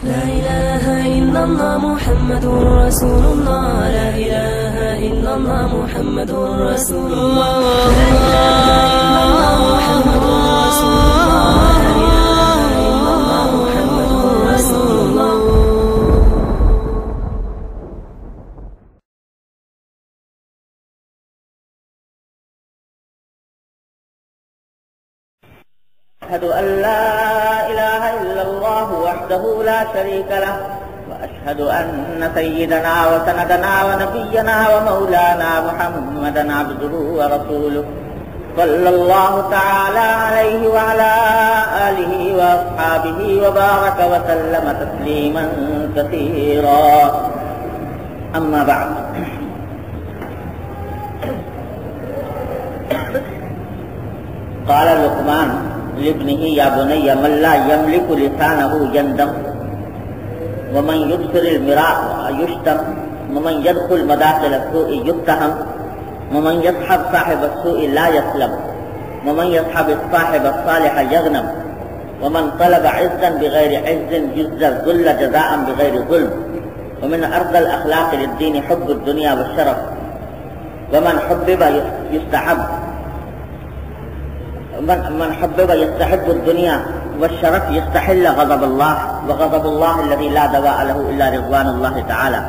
لا إله إلا الله محمد رسول الله. لا إله إلا الله محمد رسول الله. لا إله إلا الله محمد رسول الله. لا إله إلا الله محمد رسول الله. أشهد أن لا إله إلا الله وحده لا شريك له وأشهد أن سيدنا وسندنا ونبينا ومولانا محمدا عبده ورسوله صلى الله تعالى عليه وعلى آله وأصحابه وبارك وسلم تسليما كثيرا. أما بعد، قال لقمان لابنه يا بني من لا يملك لسانه يندم ومن يبصر المراء يشتم ومن يدخل مداخل السوء يتهم ومن يصحب صاحب السوء لا يسلم ومن يصحب الصاحب الصالح يغنم ومن طلب عزا بغير عز جز الذل جزاء بغير ظلم ومن أرض الأخلاق للدين حب الدنيا والشرف ومن حبب يستحب من حبب يستحب الدنيا والشرف يستحل غضب الله وغضب الله الذي لا دواء له إلا رضوان الله تعالى.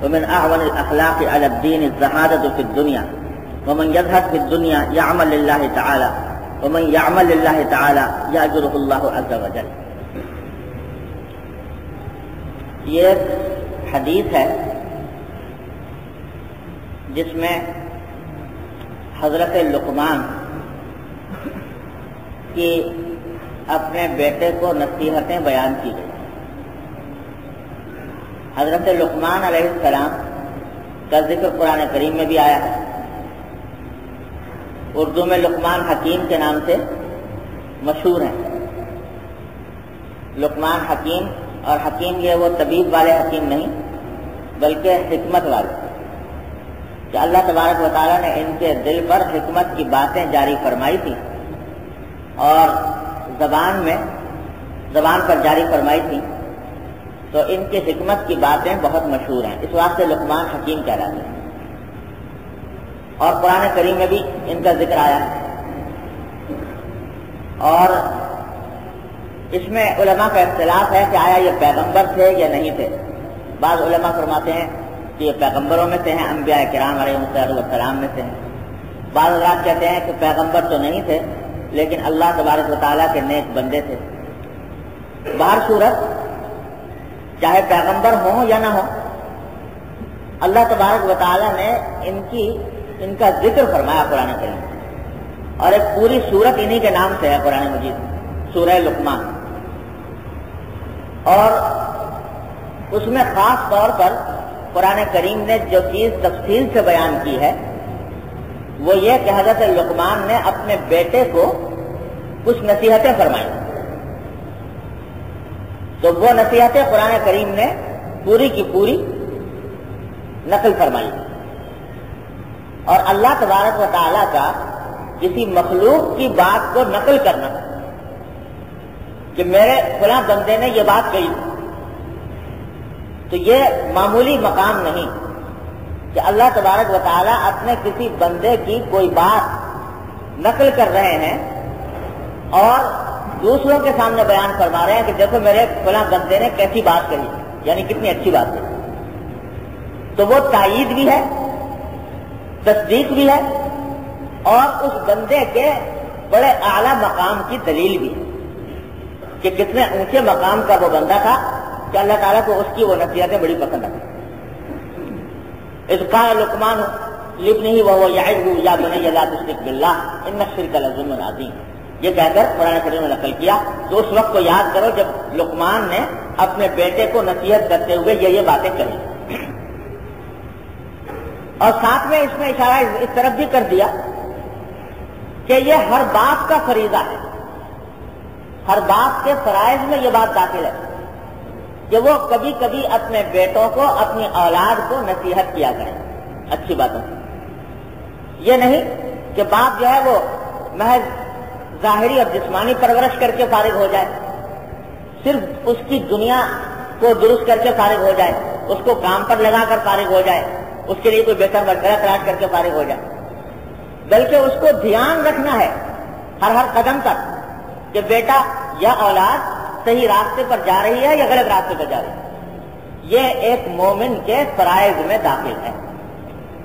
ومن أعون الأخلاق على الدين الزهادة في الدنيا ومن يزهد في الدنيا يعمل لله تعالى ومن يعمل لله تعالى يأجره الله عز وجل. یہ حدیث ہے جس میں حضرت لقمان کہ اپنے بیٹے کو نصیحتیں بیان کی گئی. حضرت لقمان علیہ السلام کا ذکر قرآن کریم میں بھی آیا ہے. اردو میں لقمان حکیم کے نام سے مشہور ہیں. لقمان حکیم، اور حکیم یہ وہ طبیب والے حکیم نہیں بلکہ حکمت والے، کہ اللہ تبارک و تعالیٰ نے ان کے دل پر حکمت کی باتیں جاری فرمائی تھی اور زبان پر جاری فرمائی تھی، تو ان کی حکمت کی باتیں بہت مشہور ہیں. اس واسطے لقمان حکیم کہلاتے ہیں. اور قرآن کریم میں بھی ان کا ذکر آیا ہے. اور اس میں علماء کا اختلاف ہے کہ آیا یہ پیغمبر تھے یا نہیں تھے. بعض علماء فرماتے ہیں کہ یہ پیغمبروں میں سے ہیں، انبیاء کرام علیہ السلام میں سے ہیں. بعض حضرات کہتے ہیں کہ پیغمبر تو نہیں تھے لیکن اللہ تبارک و تعالیٰ کے نیک بندے تھے. بہر صورت چاہے پیغمبر ہوں یا نہ ہوں، اللہ تبارک و تعالیٰ نے ان کا ذکر فرمایا قرآن کریم، اور ایک پوری سورت انہی کے نام سے ہے قرآن مجید، سورہ لقمان. اور اس میں خاص طور پر قرآن کریم نے جو چیز تفصیل سے بیان کی ہے وہ یہ کہ حضرت لقمان نے اپنے بیٹے کو کچھ نصیحتیں فرمائیں. تو وہ نصیحتیں قرآن کریم نے پوری کی پوری نقل فرمائی. اور اللہ تبارک و تعالیٰ کا کسی مخلوق کی بات کو نقل کرنا کہ میرے فلاں بندے نے یہ بات کہی، تو یہ معمولی مقام نہیں کہ اللہ تبارک و تعالیٰ اپنے کسی بندے کی کوئی بات نقل کر رہے ہیں اور دوسروں کے سامنے بیان فرما رہے ہیں کہ دیکھو میرے فلاں بندے نے کیسی بات کہی، یعنی کتنی اچھی بات ہے. تو وہ تائید بھی ہے، تصدیق بھی ہے، اور اس بندے کے بڑے اعلیٰ مقام کی دلیل بھی ہے کہ کتنے اونچے مقام کا وہ بندہ تھا کہ اللہ تعالیٰ کو اس کی وہ نصیحتیں بڑی پسند آتی. اذ قال لقمان لابنه وهو يعظه يا بني لا تشرك بالله ان الشرك لظلم عظيم. یہ کہہ کر قرآن کریم نے نقل کیا. تو اس وقت کو یاد کرو جب لقمان نے اپنے بیٹے کو نصیحت کرتے ہوئے یہ باتیں کہی. اور ساتھ میں اس میں اشارہ اس طرف بھی کر دیا کہ یہ ہر باپ کا فریضہ ہے، ہر باپ کے فرائض میں یہ بات داخل ہے کہ وہ کبھی کبھی اپنے بیٹوں کو، اپنی اولاد کو نصیحت کیا کریں اچھی باتوں سے. یہ نہیں کہ باپ جو ہے وہ محض ظاہری اور جسمانی پرورش کر کے فارغ ہو جائے، صرف اس کی دنیا کو درست کر کے فارغ ہو جائے، اس کو کام پر لگا کر فارغ ہو جائے، اس کے لیے کوئی بہتر مشورہ تلاش کر کے فارغ ہو جائے، بلکہ اس کو دھیان رکھنا ہے ہر قدم تک کہ بیٹا یا اولاد صحیح راستے پر جا رہی ہے یا غلط راستے پر جا رہی ہے۔ یہ ایک مومن کے فرائض میں داخل ہے۔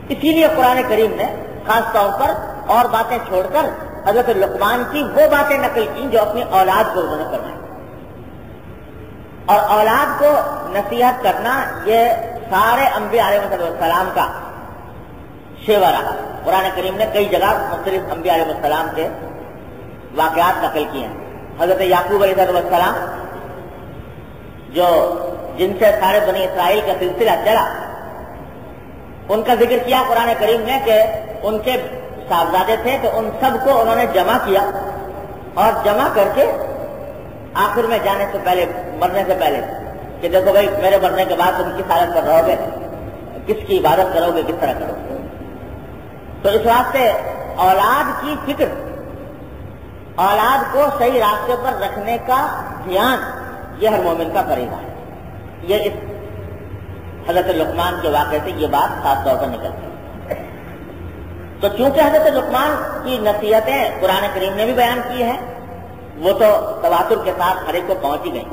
اسی لیے قرآن کریم نے خاص طور پر اور باتیں چھوڑ کر حضرت لقمان کی وہ باتیں نقل کی جو اپنی اولاد کو انہوں نے فرمائی، اور اولاد کو نصیحت کرنا یہ سارے انبیاء علیہ السلام کا شیوا رہا۔ قرآن کریم نے کئی جگہ مختلف انبیاء علیہ السلام کے واقعات نقل کیے ہیں۔ حضرت یعقوب علیہ السلام جو جن سے سارے بنی اسرائیل کا سلسلہ چلا، ان کا ذکر کیا قرآن کریم نے کہ ان کے صاحبزادے تھے تو ان سب کو انہوں نے جمع کیا، اور جمع کر کے آخر میں جانے سے پہلے، مرنے سے پہلے، کہ دیکھو بھائی میرے مرنے کے بعد تم کس حالت پر رہو گے، کس کی عبادت کرو گے، کس طرح کرو گے۔ تو اس واسطے اولاد کی فکر، اولاد کو صحیح راستے پر رکھنے کا دھیان، یہ ہر مومن کا فریضہ ہے۔ یہ اس حضرت لقمان کے واقعے سے یہ بات خاص طور پر نکلتی ہے۔ تو چونکہ حضرت لقمان کی نصیحتیں قرآن کریم نے بھی بیان کی ہیں، وہ تو تواتر کے ساتھ ہر ایک کو پہنچی گئی،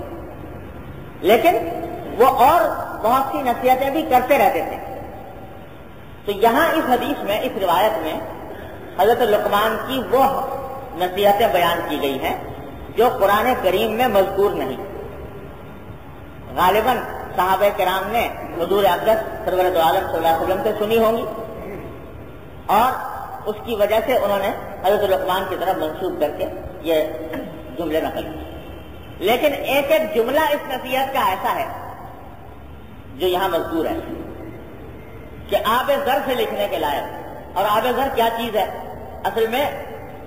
لیکن وہ اور بہت سی نصیحتیں بھی کرتے رہتے تھے۔ تو یہاں اس حدیث میں، اس روایت میں حضرت لقمان کی وہ نصیحتیں بیان کی گئی ہیں جو قرآن کریم میں مذکور نہیں۔ غالباً صحابہ کرام نے حضور اقدس سرور دو عالم صلی اللہ علیہ وسلم سے سنی ہوں گی، اور اس کی وجہ سے انہوں نے حضرت لقمان کی طرف منسوب کر کے یہ جملے نقل کیے۔ لیکن ایک ایک جملہ اس نصیحت کا ایسا ہے جو یہاں مذکور ہے کہ آب زر سے لکھنے کے لائق، اور آب زر کیا چیز ہے؟ اصل میں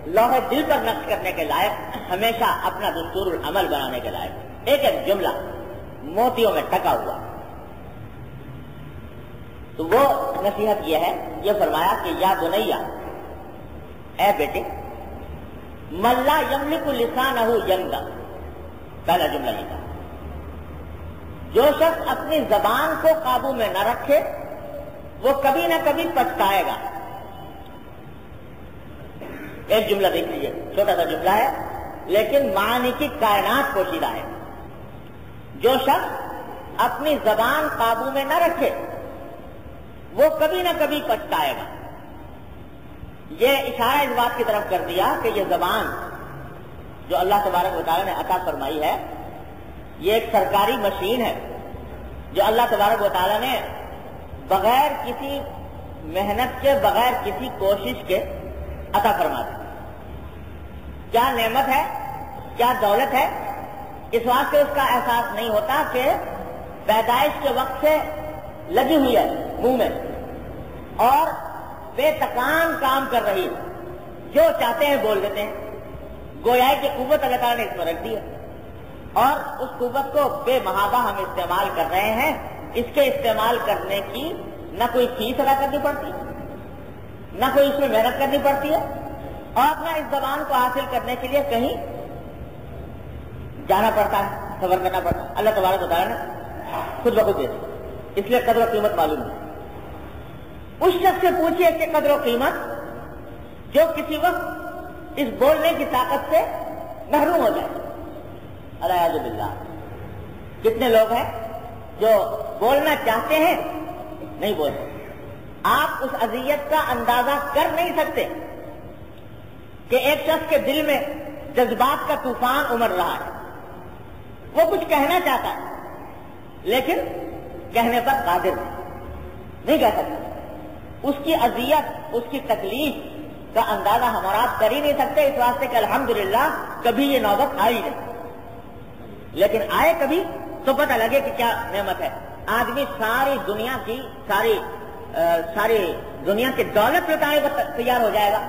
لوح دل پر نقش کرنے کے لائق، ہمیشہ اپنا دستور العمل بنانے کے لائق، ایک ایک جملہ موتیوں میں ٹکا ہوا۔ تو وہ نصیحت یہ ہے، یہ فرمایا کہ یا بنیا، اے بیٹے، من لا یملک لسانہ یندا، پہلا جملہ یہ تھا، جو شخص اپنی زبان کو قابو میں نہ رکھے وہ کبھی نہ کبھی پچھتائے گا۔ ایک جملہ دیکھ لیجیے، چھوٹا سا جملہ ہے لیکن معنی کی کائنات پوشیدہ ہے۔ جو شخص اپنی زبان قابو میں نہ رکھے وہ کبھی نہ کبھی پچھتائے گا۔ یہ اشارہ اس بات کی طرف کر دیا کہ یہ زبان جو اللہ تبارک و تعالیٰ نے عطا فرمائی ہے، یہ ایک سرکاری مشین ہے جو اللہ تبارک و تعالیٰ نے بغیر کسی محنت کے، بغیر کسی کوشش کے عطا فرما دی۔ کیا نعمت ہے، کیا دولت ہے، اس واسطے اس کا احساس نہیں ہوتا کہ پیدائش کے وقت سے لگی ہوئی ہے منہ میں اور بے تکان کام کر رہی ہے، جو چاہتے ہیں بول دیتے ہیں۔ گویا کہ قوت اللہ تعالیٰ نے اس میں رکھ دی ہے، اور اس قوت کو بے محابہ ہم استعمال کر رہے ہیں۔ اس کے استعمال کرنے کی نہ کوئی فیس ادا کرنی پڑتی، نہ کوئی اس میں محنت کرنی پڑتی ہے، اور نہ اس زبان کو حاصل کرنے کے لیے کہیں جانا پڑتا ہے، سفر کرنا پڑتا ہے۔ اللہ تبارک و تعالیٰ نے خود بخود دے دی، اس لیے قدر و قیمت معلوم ہے۔ اس شخص سے پوچھیے اس کی قدر و قیمت جو کسی وقت اس بولنے کی طاقت سے محروم ہو جائے۔ الیاذ باللہ، کتنے لوگ ہیں جو بولنا چاہتے ہیں نہیں بول سکتے۔ آپ اس اذیت کا اندازہ کر نہیں سکتے کہ ایک شخص کے دل میں جذبات کا طوفان امڑ رہا ہے، وہ کچھ کہنا چاہتا ہے لیکن کہنے پر قادر نہیں کہہ سکتا۔ اس کی اذیت، اس کی تکلیف کا اندازہ ہم اور آپ کر ہی نہیں سکتے، اس واسطے کہ الحمدللہ کبھی یہ نوبت آئی نہیں، لیکن آئے کبھی تو پتہ لگے کہ کیا نعمت ہے۔ آدمی ساری دنیا کی ساری دنیا کی دولت لٹانے کو تیار ہو جائے گا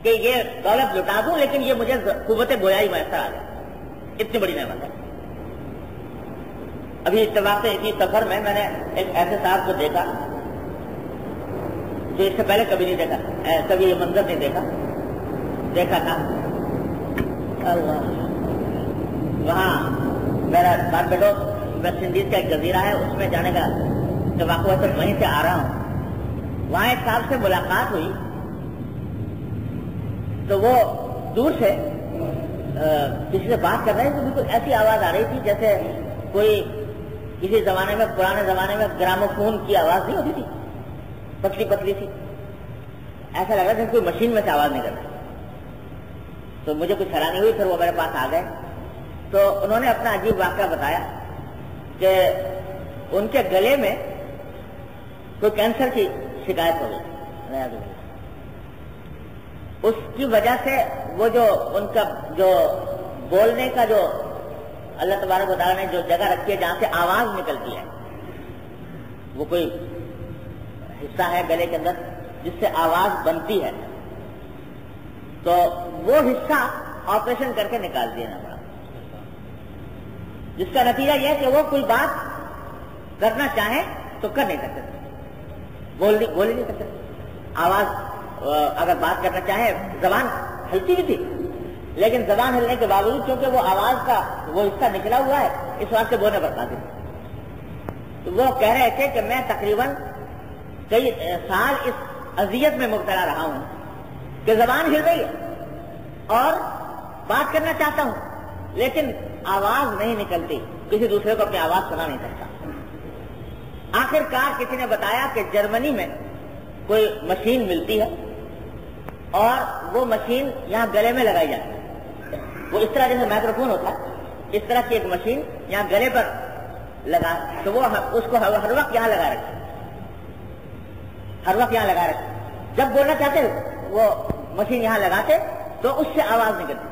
کہ یہ دولت لٹا دوں لیکن یہ مجھے قوت گویائی میسر آ جائے، اتنی بڑی نعمت ہے۔ ابھی اتفاق سے اسی سفر میں نے ایک ایسے صاحب کو دیکھا جو اس سے پہلے کبھی نہیں دیکھا، کبھی یہ منظر نہیں دیکھا تھا۔ اللہ، وہاں میرا بات بیٹھو ویسٹ انڈیز کا ایک جزیرہ ہے، اس میں جانے کا توقع ہے، تو وہیں سے آ رہا ہوں. وہاں ایک صاحب سے ملاقات ہوئی تو وہ دور سے کسی سے بات کر رہے تھے، تو بالکل ایسی آواز آ رہی تھی جیسے کوئی کسی زمانے میں، پرانے زمانے میں گراموفون کی آواز نہیں ہوتی تھی، پتلی پتلی سی. ایسا لگ رہا تھا کوئی مشین میں سے آواز نکل رہی. تو مجھے کچھ حیرانی ہوئی. پھر وہ میرے پاس آ گئے تو انہوں نے اپنا عجیب واقعہ بتایا کہ ان کے گلے میں کوئی کینسر کی شکایت ہو گئی. اس کی وجہ سے وہ جو ان کا جو بولنے کا جو اللہ تبارک و تعالیٰ نے جو جگہ رکھی ہے جہاں سے آواز نکلتی ہے، وہ کوئی حصہ ہے گلے کے اندر جس سے آواز بنتی ہے، تو وہ حصہ آپریشن کر کے نکال دینا پڑا، جس کا نتیجہ یہ ہے کہ وہ کوئی بات کرنا چاہیں تو کر نہیں سکتے، بول ہی نہیں سکتے. آواز اگر بات کرنا چاہے، زبان ہلتی بھی تھی لیکن زبان ہلنے کے باوجود چونکہ وہ آواز کا وہ حصہ نکلا ہوا ہے، اس وقت سے بولنے پر قادر. تو وہ کہہ رہے تھے کہ میں تقریباً کئی سال اس اذیت میں مبتلا رہا ہوں کہ زبان ہل رہی ہے اور بات کرنا چاہتا ہوں لیکن آواز نہیں نکلتی، کسی دوسرے کو اپنی آواز سنا نہیں سکتا. آخر کار کسی نے بتایا کہ جرمنی میں کوئی مشین ملتی ہے اور وہ مشین یہاں گلے میں لگائی جاتی ہے. وہ اس طرح جیسے مائکروفون ہوتا ہے، اس طرح کی ایک مشین یہاں گلے پر لگا، تو وہ اس کو ہر وقت یہاں لگا رکھے، ہر وقت یہاں لگا رکھے. جب بولنا چاہتے وہ مشین یہاں لگاتے تو اس سے آواز نکلتی.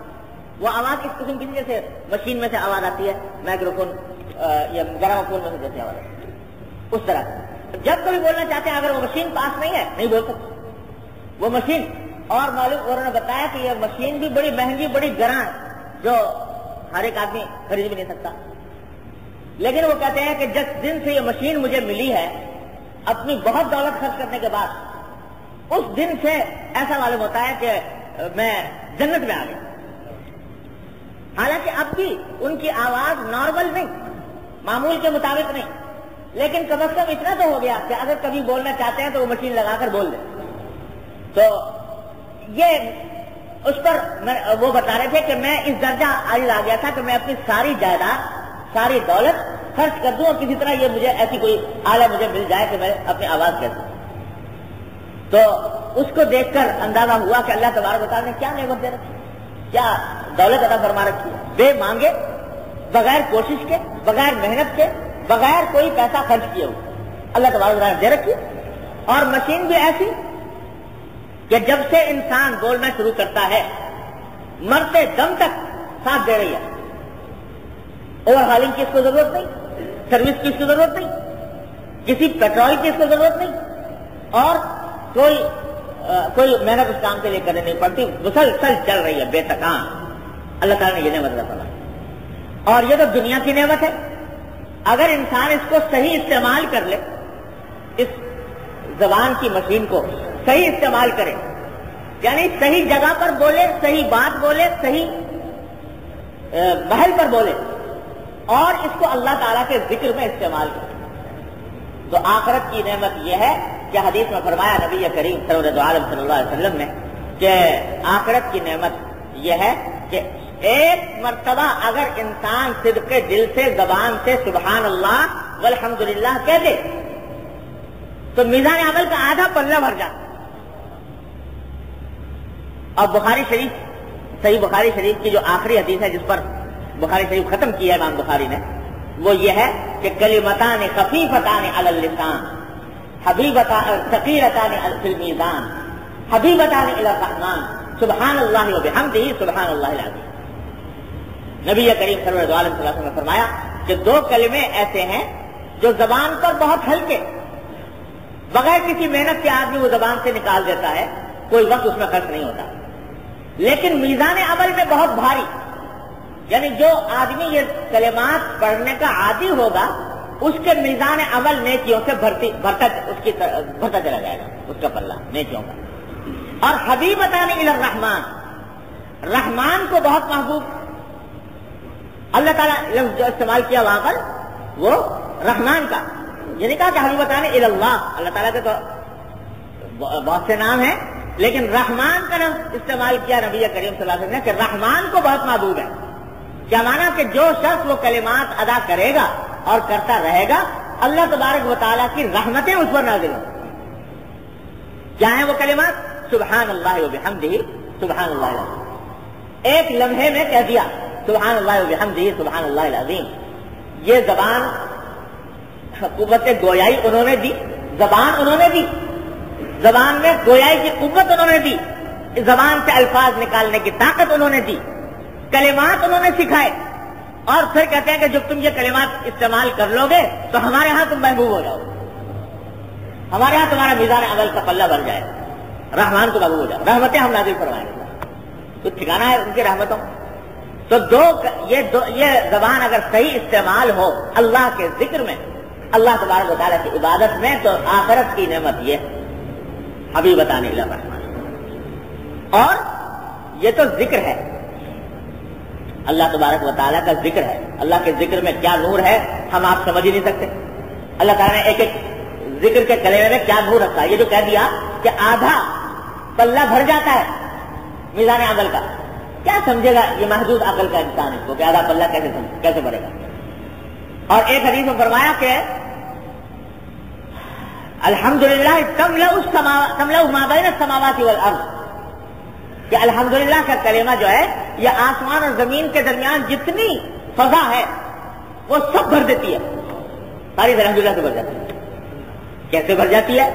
وہ آواز اس قسم کی جیسے مشین میں سے آواز آتی ہے، مائکروفون یا گراموفون میں سے جیسے آواز آتی ہے، اس طرح. جب کبھی بولنا چاہتے ہیں اگر وہ مشین پاس نہیں ہے نہیں بول سکتے وہ مشین. اور معلوم انہوں نے بتایا کہ یہ مشین بھی بڑی مہنگی، بڑی گراں، جو ہر ایک آدمی خرید بھی نہیں سکتا. لیکن وہ کہتے ہیں کہ جس دن سے یہ مشین مجھے ملی ہے، اپنی بہت دولت خرچ کرنے کے بعد، اس دن سے ایسا معلوم ہوتا ہے کہ میں جنت میں آ گیا. حالانکہ اب بھی ان کی آواز نارمل نہیں، معمول کے مطابق نہیں، لیکن کم از کم اتنا تو ہو گیا کہ اگر کبھی بولنا چاہتے ہیں تو وہ مشین لگا کر بول دیں. تو یہ اس پر وہ بتا رہے تھے کہ میں اس درجہ عاجز آ گیا تھا کہ میں اپنی ساری جائیداد، ساری دولت خرچ کر دوں اور کسی طرح یہ مجھے ایسی کوئی آلہ مجھے مل جائے کہ میں اپنی آواز کہہ دوں. تو اس کو دیکھ کر اندازہ ہوا کہ اللہ تبارک و تعالیٰ نے کیا نعمت دے رکھی، کیا دولت عطا فرما رکھی ہے، بے مانگے، بغیر کوشش کے، بغیر محنت کے، بغیر کوئی پیسہ خرچ کیے ہوئے اللہ تبارک و تعالیٰ نے دے رکھی. اور مشین بھی ایسی کہ جب سے انسان بولنا شروع کرتا ہے مرتے دم تک ساتھ دے رہی ہے. اوور ہالنگ کی اس کو ضرورت نہیں، سروس کی اس کو ضرورت نہیں، کسی پیٹرول کی اس کو ضرورت نہیں، اور کوئی محنت اس کام کے لیے کرنے نہیں پڑتی، مسلسل چل رہی ہے بے تکان. اللہ تعالیٰ نے یہ نعمت عطا فرمائی. اور یہ تو دنیا کی نعمت ہے. اگر انسان اس کو صحیح استعمال کر لے، اس زبان کی مشین کو صحیح استعمال کرے، یعنی صحیح جگہ پر بولے، صحیح بات بولے، صحیح محل پر بولے، اور اس کو اللہ تعالیٰ کے ذکر میں استعمال کرے، تو آخرت کی نعمت یہ ہے کہ حدیث میں فرمایا نبی کریم سرور عالم صلی اللہ علیہ وسلم نے کہ آخرت کی نعمت یہ ہے کہ ایک مرتبہ اگر انسان صدق دل سے، زبان سے سبحان اللہ والحمدللہ کہہ دے تو میزان عمل کا آدھا پلہ بھر جاتا. اور بخاری شریف، صحیح بخاری شریف کی جو آخری حدیث ہے جس پر بخاری شریف ختم کیا ہے امام بخاری نے، وہ یہ ہے کہ کلمتان خفیفتان علی اللسان ثقیلتان فی المیزان حبیبتان الی الرحمن سبحان اللہ وبحمدہ سبحان اللہ العظیم. نبی کریم صلی اللہ علیہ وسلم نے فرمایا کہ دو کلمے ایسے ہیں جو زبان پر بہت ہلکے، بغیر کسی محنت کے آدمی وہ زبان سے نکال دیتا ہے، کوئی وقت اس میں خرچ نہیں ہوتا، لیکن میزان عمل میں بہت بھاری. یعنی جو آدمی یہ کلمات پڑھنے کا عادی ہوگا اس کے میزان عمل نیکیوں سے بھرتا چلا جائے گا، اس کا پلہ نیکیوں کا. اور حبیبتان الی الرحمن، رحمان کو بہت محبوب. اللہ تعالیٰ لفظ جو استعمال کیا وہاں پر وہ رحمان کا. یہ نہیں کہا کہ حبیب بتانے اللہ، اللہ تعالیٰ کے تو بہت سے نام ہیں، لیکن رحمان کا نام استعمال کیا نبی کریم صلی اللہ علیہ وسلم نے کہ رحمان کو بہت محبوب ہے. کیا مانا کہ جو شخص وہ کلمات ادا کرے گا اور کرتا رہے گا اللہ تبارک و تعالیٰ کی رحمتیں اس پر نازل ہوں. کیا ہیں وہ کلمات؟ سبحان اللہ و بحمدہ سبحان اللہ العظیم. ایک لمحے میں کہہ دیا سبحان اللہ و بحمدہ سبحان اللہ العظیم. یہ زبان قوت گویائی انہوں نے دی، زبان انہوں نے دی، زبان میں گویائی کی قوت انہوں نے دی، زبان سے الفاظ نکالنے کی طاقت انہوں نے دی، کلمات انہوں نے سکھائے، اور پھر کہتے ہیں کہ جب تم یہ کلمات استعمال کر لو گے تو ہمارے ہاں تم محبوب ہو جاؤ، ہمارے ہاں تمہارا میزان عمل کا پلہ بھر جائے، رحمان کو محبوب ہو جاؤ، رحمتیں ہم نازل فرمائیں گے. تو ٹھکانا ہے ان کی رحمتوں. تو یہ زبان اگر صحیح استعمال ہو اللہ کے ذکر میں، اللہ تبارک و تعالیٰ کی عبادت میں، تو آخرت کی نعمت یہ حبیبتان الی الرحمن. اور یہ تو ذکر ہے، اللہ تبارک و تعالیٰ کا ذکر ہے. اللہ کے ذکر میں کیا نور ہے ہم آپ سمجھ ہی نہیں سکتے. اللہ تعالیٰ نے ایک ایک ذکر کے کلمے میں کیا نور رکھا ہے. یہ جو کہہ دیا کہ آدھا پلہ بھر جاتا ہے میزان عمل کا، کیا سمجھے گا یہ محدود عقل کا انسان اس کو کہ آدھا پلہ کیسے بھرے گا. اور ایک حدیث میں فرمایا کہ الحمدللہ تملأ ما بین السماوات والارض، کہ الحمدللہ کا کلمہ جو ہے یہ آسمان اور زمین کے درمیان جتنی فضا ہے وہ سب بھر دیتی ہے. ساری الحمدللہ سے بھر جاتی ہے. کیسے بھر جاتی ہے؟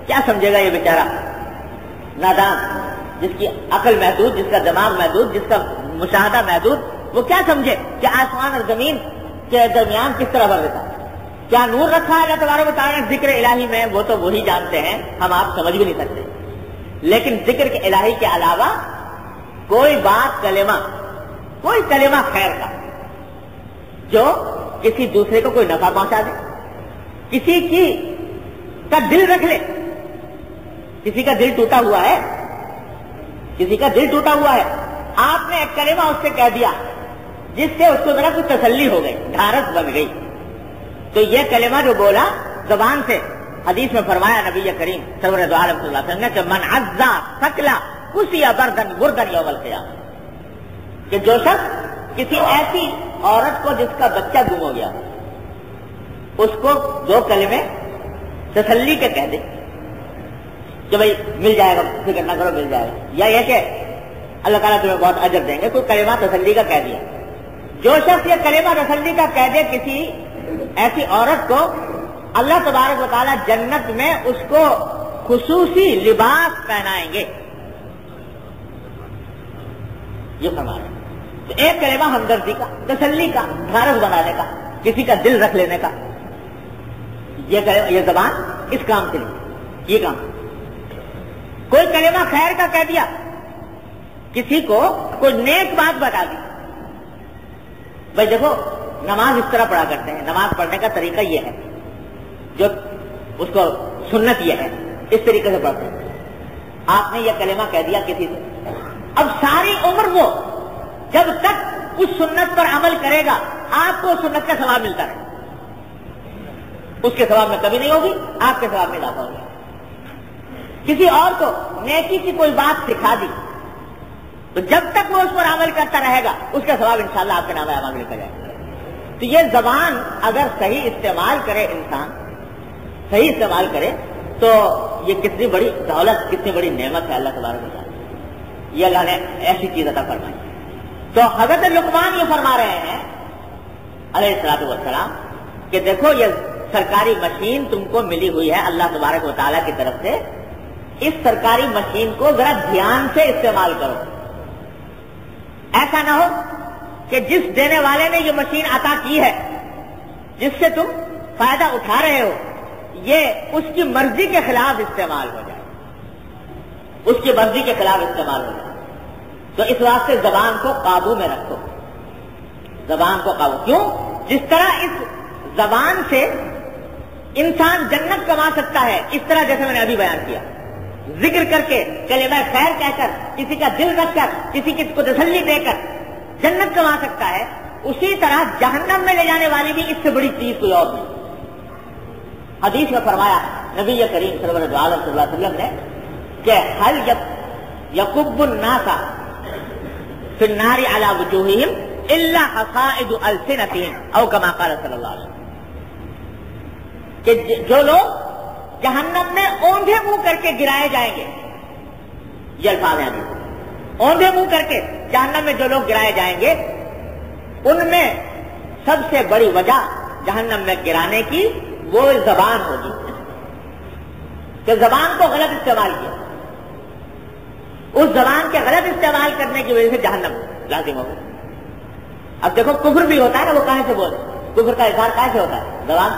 کیا سمجھے گا یہ بیچارہ نادان، جس کی عقل محدود، جس کا دماغ محدود، جس کا مشاہدہ محدود، وہ کیا سمجھے کہ آسمان اور زمین کے درمیان کس طرح بھر دیتا ہے. کیا نور رکھا ہے اللہ تبارک و تعالیٰ نے ذکر الہی میں، وہ تو وہی جانتے ہیں، ہم آپ سمجھ بھی نہیں سکتے. لیکن ذکر کے الہی کے علاوہ کوئی بات کوئی کلمہ خیر کا جو کسی دوسرے کو کوئی نفع پہنچا دے، کسی کا دل رکھ لے. کسی کا دل ٹوٹا ہوا ہے، آپ نے ایک کلمہ اس سے کہہ دیا جس سے اس کو ذرا کچھ تسلی ہو گئی، ڈھارس بن گئی. تو یہ کلمہ جو بولا زبان سے، حدیث میں فرمایا نبی کریم سرور دو عالم صلی اللہ علیہ وسلم نے کہ من عزا ثقلا کسی بردن یوم القیامہ، کہ جو شخص کسی ایسی عورت کو جس کا بچہ گم ہو گیا اس کو دو کلمے تسلی کے کہہ دے کہ بھائی مل جائے گا، فکر نہ کرو مل جائے گا، یا یہ کہ اللہ تعالیٰ تمہیں بہت اجر دیں گے. کوئی کلمہ تسلی کا کہہ دیا. جو شخص یہ کلمہ تسلی کا کہہ دے کسی ایسی عورت کو، اللہ تبارک و تعالیٰ جنت میں اس کو خصوصی لباس پہنائیں گے. یہ فرما رہے ہیں. تو ایک کلمہ ہمدردی کا، تسلی کا، ڈھارس بنانے کا، کسی کا دل رکھ لینے کا، یہ زبان اس کام کے لیے یہ کام. کوئی کلمہ خیر کا کہہ دیا، کسی کو کوئی نیک بات بتا دی. بھائی دیکھو نماز اس طرح پڑھا کرتے ہیں، نماز پڑھنے کا طریقہ یہ ہے، جو اس کو سنت یہ ہے، اس طریقے سے پڑھتے ہیں. آپ نے یہ کلمہ کہہ دیا کسی سے، اب ساری عمر وہ جب تک اس سنت پر عمل کرے گا آپ کو سنت کا ثواب ملتا رہے. اس کے ثواب میں کمی نہیں ہوگی، آپ کے ثواب میں اضافہ ہوگا. کسی اور کو نیکی کی کوئی بات سکھا دی تو جب تک وہ اس پر عمل کرتا رہے گا اس کا ثواب انشاءاللہ آپ کے نام اعمال میں لکھا جائے گا. تو یہ زبان اگر صحیح استعمال کرے انسان، صحیح استعمال کرے تو یہ کتنی بڑی دولت، کتنی بڑی نعمت ہے اللہ تبارک و تعالیٰ. یہ اللہ نے ایسی چیز عطا فرمائی. تو حضرت لقمان یہ فرما رہے ہیں علیہ الصلوۃ والسلام کہ دیکھو یہ سرکاری مشین تم کو ملی ہوئی ہے اللہ تبارک و تعالیٰ کی طرف سے، اس سرکاری مشین کو ذرا دھیان سے استعمال کرو. ایسا نہ ہو کہ جس دینے والے نے یہ مشین عطا کی ہے، جس سے تم فائدہ اٹھا رہے ہو، یہ اس کی مرضی کے خلاف استعمال ہو جائے، اس کی مرضی کے خلاف استعمال ہو جائے. تو اس واسطے زبان کو قابو میں رکھو، زبان کو قابو. کیوں؟ جس طرح اس زبان سے انسان جنت کما سکتا ہے، اس طرح جیسے میں نے ابھی بیان کیا، ذکر کر کے، کلمہ خیر کہہ کر، کسی کا دل رکھ کر، کسی کو تسلی دے کر جنت کما سکتا ہے، اسی طرح جہنم میں لے جانے والی بھی اس سے بڑی چیز کوئی اور نہیں. حدیث میں فرمایا نبی کریم صلی اللہ علیہ وسلم نے کہ حل یکب الناس فی النار علی وجوہہم الا حصائد السنتہم او کما قال صلی اللہ علیہ وسلم، کہ جو لوگ جہنم میں اوندھے منہ کر کے گرائے جائیں گے، یہ الفاظ ہیں اوندھے منہ کر کے جہنم میں جو لوگ گرائے جائیں گے، ان میں سب سے بڑی وجہ جہنم میں گرانے کی وہ زبان ہوگی کہ زبان کو غلط استعمال کیا. اس زبان کے غلط استعمال کرنے کی وجہ سے جہنم لازم ہوگا. اب دیکھو کفر بھی ہوتا ہے نا، وہ کہاں سے بولے؟ کفر کا اظہار کہاں سے ہوتا ہے؟ زبان.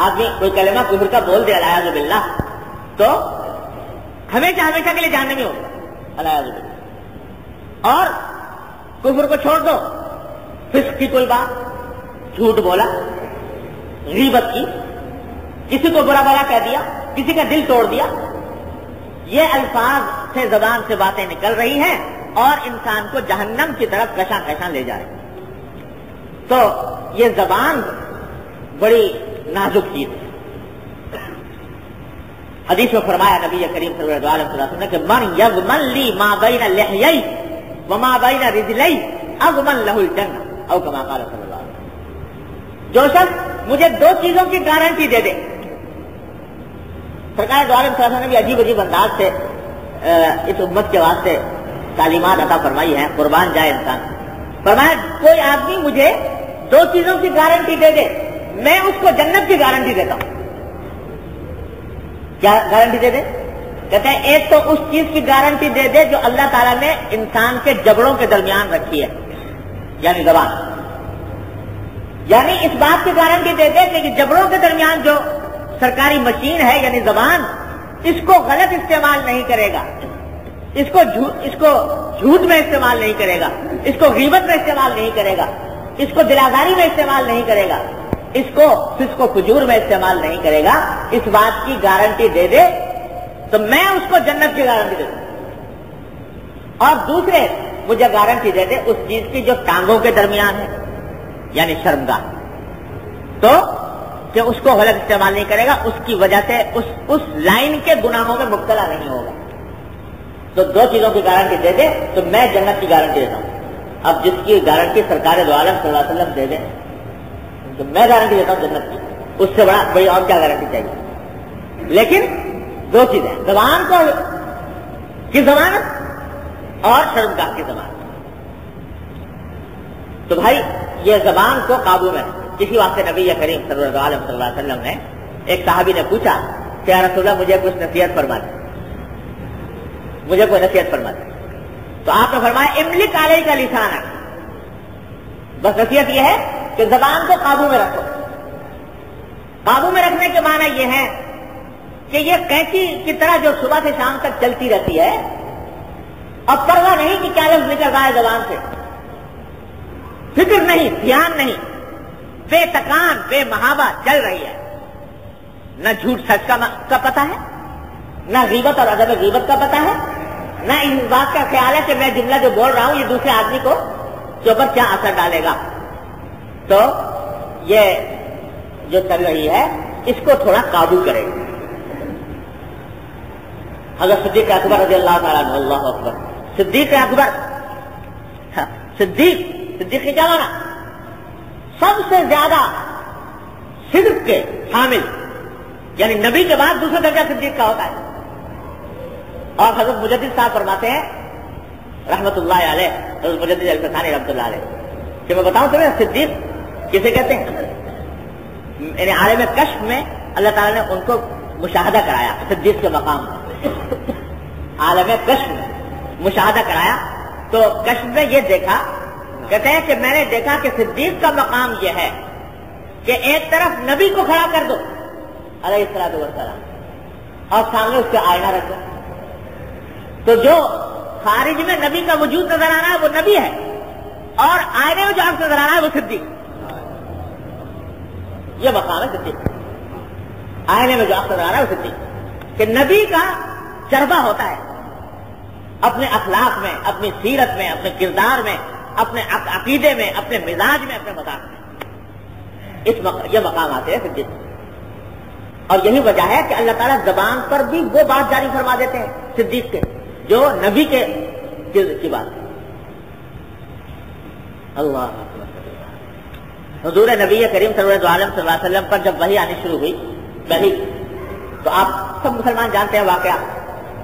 آدمی کوئی کلمہ کفر کا بول دے الیاذ باللہ تو ہمیشہ ہمیشہ کے لیے جہنمی ہوگا الیاذ باللہ. اور کفر کو چھوڑ دو، فسق کی کوئی بات، جھوٹ بولا، غیبت کی، کسی کو برا بھلا کہہ دیا، کسی کا دل توڑ دیا، یہ الفاظ سے زبان سے باتیں نکل رہی ہیں اور انسان کو جہنم کی طرف کشاں کشاں لے جائے. تو یہ زبان بڑی نازک چیز ہے. حدیث میں فرمایا نبی کریم صلی اللہ علیہ وسلم نے کہ من یضمن لی ما بین لحیی وما بین رجلی اضمن لہ الجنہ او کما قال صلی اللہ علیہ وسلم. جو شخص مجھے دو چیزوں کی گارنٹی دے دے. سرکار دو عالم صلی اللہ علیہ وسلم نے بھی عجیب عجیب انداز سے اس امت کے واسطے تعلیمات عطا فرمائی ہیں، قربان جائے انسان. فرمایا کوئی آدمی مجھے دو چیزوں کی گارنٹی دے دے، میں اس کو جنت کی گارنٹی دیتا ہوں. کیا گارنٹی دے دے؟ کہتے ہیں ایک تو اس چیز کی گارنٹی دے دے جو اللہ تعالیٰ نے انسان کے جبڑوں کے درمیان رکھی ہے، یعنی زبان. یعنی اس بات کی گارنٹی دے دے کہ جبڑوں کے درمیان جو سرکاری مشین ہے یعنی زبان، اس کو غلط استعمال نہیں کرے گا، اس کو جھوٹ میں استعمال نہیں کرے گا، اس کو غیبت میں استعمال نہیں کرے گا، اس کو دلازاری میں استعمال نہیں کرے گا، اس کو فسق و فجور میں استعمال نہیں کرے گا. اس بات کی گارنٹی دے دے تو میں اس کو جنت کی گارنٹی دے دوں. اور دوسرے مجھے گارنٹی دے دے اس چیز کی جو ٹانگوں کے درمیان ہے یعنی شرمگاہ، تو کہ اس کو غلط استعمال نہیں کرے گا، اس کی وجہ سے اس لائن کے گناہوں میں مبتلا نہیں ہوگا. تو دو چیزوں کی گارنٹی دے دے تو میں جنت کی گارنٹی دیتا ہوں. اب جس کی گارنٹی سرکار دو عالم صلی اللہ علیہ وسلم دے دیں تو میں گارنٹی دیتا ہوں جنت کی، اس سے بڑی اور کیا گارنٹی چاہیے؟ لیکن دو چیزیں، زبان کی ضمانت اور شرمگاہ کی ضمانت. تو بھائی یہ زبان کو قابو میں. کسی واسطے نبی کریم صلی اللہ علیہ وسلم نے ایک صحابی نے پوچھا کہ یا رسول اللہ مجھے کچھ نصیحت فرما دیں، مجھے کوئی نصیحت فرما دیں. تو آپ نے فرمایا املک علیک لسانک، بس نصیحت یہ ہے کہ زبان کو قابو میں رکھو. قابو میں رکھنے کے معنی یہ ہے کہ یہ قینچی کی طرح جو صبح سے شام تک چلتی رہتی ہے، اب پرواہ نہیں کہ کیا لفظ نکل رہا ہے زبان سے، فکر نہیں، دھیان نہیں، بے تکان بے محابہ چل رہی ہے. نہ جھوٹ سچ کا پتہ ہے، نہ غیبت اور عدم غیبت کا پتہ ہے، نہ اس بات کا خیال ہے کہ میں جملہ جو بول رہا ہوں یہ دوسرے آدمی کو کے اوپر کیا اثر ڈالے گا. تو یہ جو چل رہی ہے اس کو تھوڑا قابو کرے. حضرت صدیق اکبر رضی اللہ تعالیٰ عنہ، اللہ اکبر، صدیق اکبر، صدیق کی کیا مانا؟ سب سے زیادہ صدق کے حامل، یعنی نبی کے بعد دوسرا درجہ صدیق کا ہوتا ہے. اور حضرت مجدد صاحب فرماتے ہیں رحمت اللہ علیہ، حضرت مجدد الفسانی رحمت اللہ علیہ، کہ میں بتاؤں تمہیں صدیق کسے کہتے ہیں؟ یعنی عالم کشف میں اللہ تعالیٰ نے ان کو مشاہدہ کرایا صدیق کے مقام میں. عالم کشف میں مشاہدہ کرایا تو کشف میں یہ دیکھا، کہتے ہیں کہ میں نے دیکھا کہ صدیق کا مقام یہ ہے کہ ایک طرف نبی کو کھڑا کر دو علیہ الصلوۃ والسلام اور سامنے اس کے آئینہ رکھ دو، تو جو خارج میں نبی کا وجود نظر آ رہا ہے وہ نبی ہے، اور آئینے میں جو عکس نظر آ رہا ہے وہ صدیق. یہ مقام ہے صدیق. آئینے میں جو عکس نظر آ رہا ہے وہ صدیق، کہ نبی کا جربہ ہوتا ہے اپنے اخلاق میں، اپنی سیرت میں، اپنے کردار میں، اپنے عقیدے میں، اپنے مزاج میں، اپنے مذاق میں یہ مقام آتے ہیں صدیق. اور یہی وجہ ہے کہ اللہ تعالیٰ زبان پر بھی وہ بات جاری فرما دیتے ہیں صدیق کے جو نبی کی بات ہے. اللہ حضور نبی کریم صلی اللہ علیہ وسلم پر جب وحی آنی شروع ہوئی وحی، تو آپ سب مسلمان جانتے ہیں واقعہ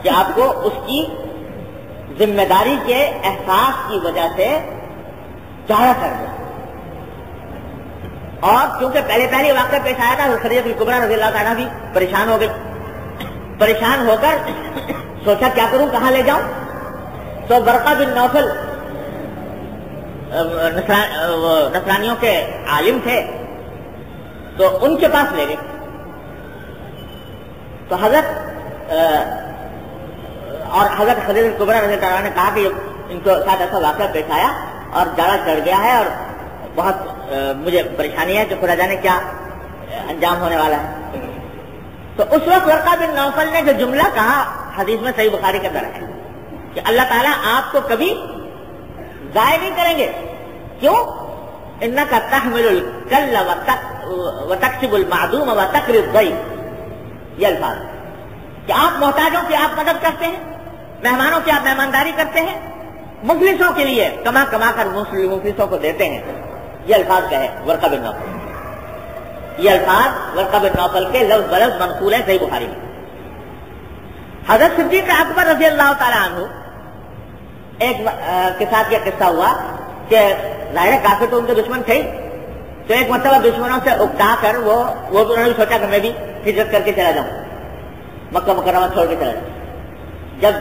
کہ آپ کو اس کی ذمہ داری کے احساس کی وجہ سے چارہ کر دیا. اور کیونکہ پہلے واقعہ پیش آیا تھا، خدیجہ کبریٰ رضی اللہ تعالیٰ بھی پریشان ہو گئی. پریشان ہو کر سوچا کیا کروں، کہاں لے جاؤں. تو ورقہ بن نوفل نصرانیوں کے عالم تھے، تو ان کے پاس لے گئے. تو حضرت خدیجہ کبریٰ رضی اللہ عنہا نے کہا کہ ان کو ساتھ ایسا واقعہ پیش آیا اور جاڑا چڑھ گیا ہے اور بہت مجھے پریشانی ہے کہ خدا جانے کیا انجام ہونے والا ہے. تو اس وقت ورقہ بن نوفل نے جو جملہ کہا حدیث میں صحیح بخاری کے اندر ہے کہ اللہ تعالیٰ آپ کو کبھی ضائع نہیں کریں گے. کیوں؟ انک تحمل الکل وتکسب المعدوم وتقری الضیف. یہ الفاظ کہ آپ محتاجوں کی آپ مدد کرتے ہیں، مہمانوں کی آپ مہمانداری کرتے ہیں، مفلسوں کے لیے کما کر مفلسوں کو دیتے ہیں. یہ الفاظ کہے ورقہ بن نوفل. یہ الفاظ ورقہ بن نوفل کے لفظ بلفظ منقول ہیں صحیح بخاری میں. حضرت صدیق اکبر رضی اللہ تعالیٰ عنہ ایک کے ساتھ یہ قصہ ہوا کہ ظاہر کافر تو ان کے دشمن تھے، تو ایک مرتبہ دشمنوں سے اکتا کر وہ انہوں نے سوچا کہ میں بھی ہجرت کر کے چلا جاؤں، مکہ مکرمہ چھوڑ کے چلا جاؤں. جب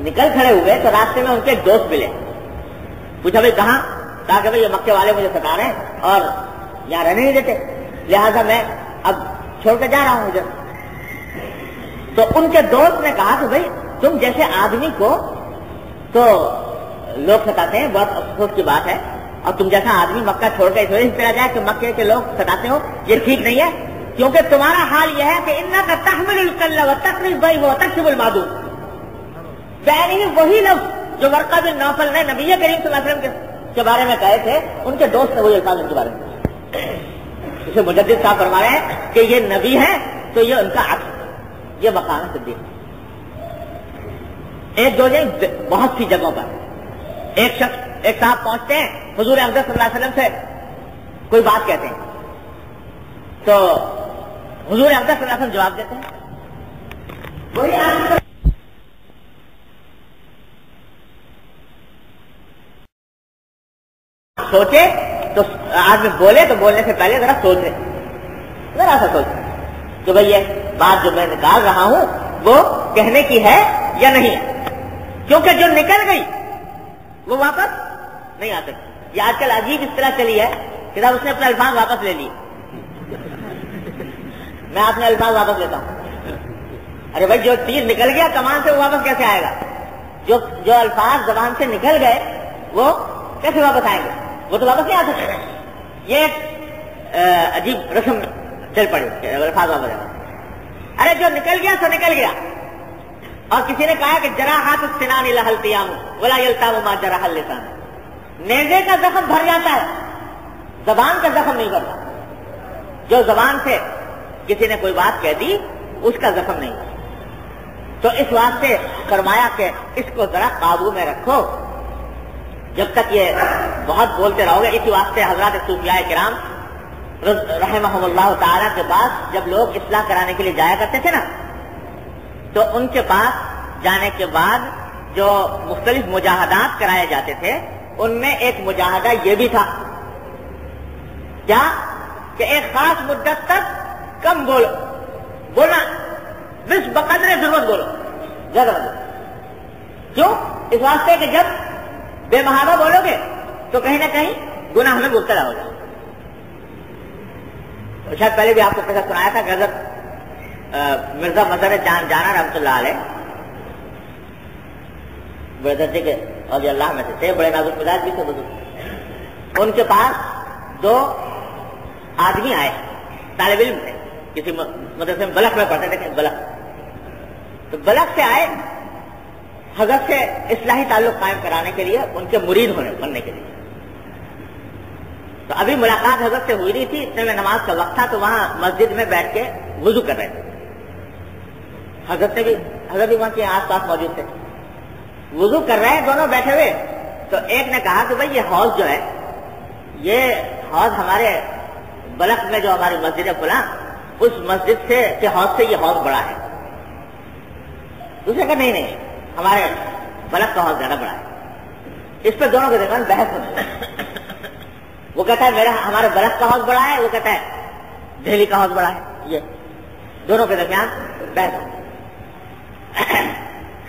نکل کھڑے ہوئے تو راستے میں ان کے ایک دوست ملے. پوچھا بھائی کہاں؟ کہا کہ بھائی یہ مکے والے مجھے ستا رہے ہیں اور یہاں رہنے نہیں دیتے، لہذا میں اب چھوڑ کے جا رہا ہوں ادھر. تو ان کے دوست نے کہا کہ بھائی تم جیسے آدمی کو تو لوگ ستاتے ہیں، بہت افسوس کی بات ہے، اور تم جیسا آدمی مکہ چھوڑ کے اس وجہ سے چلا جائے کہ مکے کے لوگ ستاتے ہو، یہ ٹھیک نہیں ہے. کیونکہ تمہارا حال یہ ہے کہ انک تحمل الکل وتقری الضیف وتکسب المعدوم. یعنی وہی لفظ جو ورقہ بن نوفل نے نبی کریم صلی اللہ علیہ وسلم کے بارے میں کہے تھے، ان کے دوست نے وہی الفاظ ان کے بارے میں. اسے مجدد صاحب فرما رہے ہیں کہ یہ نبی ہے تو یہ ان کا عکس، یہ مقام ہے صدیق. ایک دو نہیں، بہت سی جگہوں پر ایک صاحب پہنچتے ہیں حضور اقدس صلی اللہ علیہ وسلم سے کوئی بات کہتے ہیں، تو حضور اقدس صلی اللہ علیہ وسلم جواب دیتے ہیں. وہی سوچے تو آدمی بولے تو بولنے سے پہلے ذرا سوچے، ذرا سا سوچے کہ بھئی یہ بات جو میں نکال رہا ہوں وہ کہنے کی ہے یا نہیں ہے. کیونکہ جو نکل گئی وہ واپس نہیں آ سکتی. یہ آج کل عجیب اصطلاح چلی ہے کہ صاحب اس نے اپنے الفاظ واپس لے لیے. میں اپنے الفاظ واپس لیتا ہوں. ارے بھائی جو تیر نکل گیا کمان سے وہ واپس کیسے آئے گا؟ جو الفاظ زبان سے نکل گئے وہ کیسے واپس آئیں گے؟ وہ تو واپس نہیں آ سکتے. یہ ایک عجیب رسم چل پڑی الفاظ واپس. ارے جو نکل گیا سو نکل گیا. اور کسی نے کہا کہ جراحات السنان لها التیام ولا یلتام ما جرح اللسان. نیزے کا زخم بھر جاتا ہے، زبان کا زخم نہیں بھرتا. جو زبان سے کسی نے کوئی بات کہہ دی اس کا زخم نہیں. تو اس واسطے فرمایا کہ اس کو ذرا قابو میں رکھو جب تک یہ بہت بولتے رہو گے. اسی واسطے حضرات صوفیاء کرام رحمہم اللہ تعالیٰ کے پاس جب لوگ اصلاح کرانے کے لیے جایا کرتے تھے نا، تو ان کے پاس جانے کے بعد جو مختلف مجاہدات کرائے جاتے تھے ان میں ایک مجاہدہ یہ بھی تھا کیا کہ ایک خاص مدت تک کم بولنا بس بقدر ضرورت بولو، زیادہ بولو. کیوں؟ اس واسطے کہ جب بے محابہ بولو گے تو کہیں نہ کہیں گناہ میں مبتلا ہو جاؤ. شاید پہلے بھی آپ کو قصہ سنایا تھا کہ حضرت مرزا مظہر جانا رحمۃ اللہ علیہ بڑے درجے کے رضی اللہ میں سے تھے، بڑے نازک مزاج بھی تھے بزرگ. ان کے پاس دو آدمی آئے، طالب علم تھے، کسی مدرسے میں بلخ میں پڑھتے تھے کہ بلخ. تو بلخ سے آئے حضرت سے اصلاحی تعلق قائم کرانے کے لیے، ان کے مرید بننے کے لیے. تو ابھی ملاقات حضرت سے ہوئی نہیں تھی، اتنے میں نماز کا وقت تھا، تو وہاں مسجد میں بیٹھ کے وضو کر رہے تھے. حضرت بھی وہاں کے آس پاس موجود تھے، وضو کر رہے ہیں دونوں بیٹھے ہوئے. تو ایک نے کہا کہ بھائی یہ حوض جو ہے، یہ حوض ہمارے بلخ میں جو ہماری مسجد ہے فلاں، اس مسجد سے کے حوض سے یہ حوض بڑا ہے. دوسرے کا نہیں ہمارے بلخ کا حوض زیادہ بڑا ہے. اس پہ دونوں کے درمیان بحث ہوتی ہے. وہ کہتا ہے ہمارے بلخ کا حوض بڑا ہے، وہ کہتا ہے دہلی کا حوض بڑا ہے. یہ دونوں کے درمیان بحث ہوتی ہے.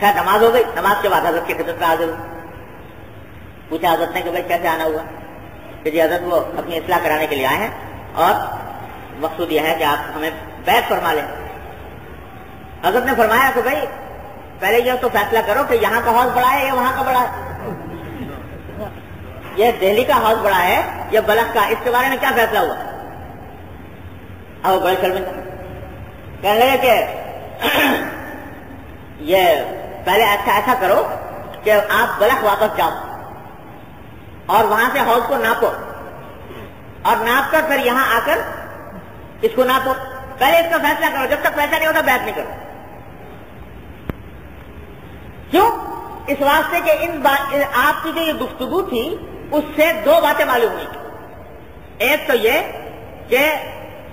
خیر نماز ہو گئی. نماز کے بعد حضرت کی خدمت میں حاضر ہوئی. پوچھا حضرت نے کہ بھائی کیسے آنا ہوا؟ کہ جی حضرت وہ اپنی اصلاح کرانے کے لیے آئے ہیں اور مقصود یہ ہے کہ آپ ہمیں بیعت فرما لیں. حضرت نے فرمایا کہ بھائی پہلے یہ تو فیصلہ کرو کہ یہاں کا حوض بڑا ہے یا وہاں کا بڑا ہے، یہ دہلی کا حوض بڑا ہے یا بلخ کا، اس کے بارے میں کیا فیصلہ ہوا؟ اب وہ بڑے شرمندہ کہنے لگے کہ یہ پہلے ایسا کرو کہ آپ بلخ واپس جاؤ اور وہاں سے حوض کو ناپو اور ناپ کر پھر یہاں آ کر اس کو ناپو. پہلے اس کا فیصلہ کرو، جب تک فیصلہ نہیں ہوتا بیعت نہیں کرو. کیوں؟ اس واسطے کہ آپ کی جو یہ گفتگو تھی اس سے دو باتیں معلوم ہوئی. ایک تو یہ کہ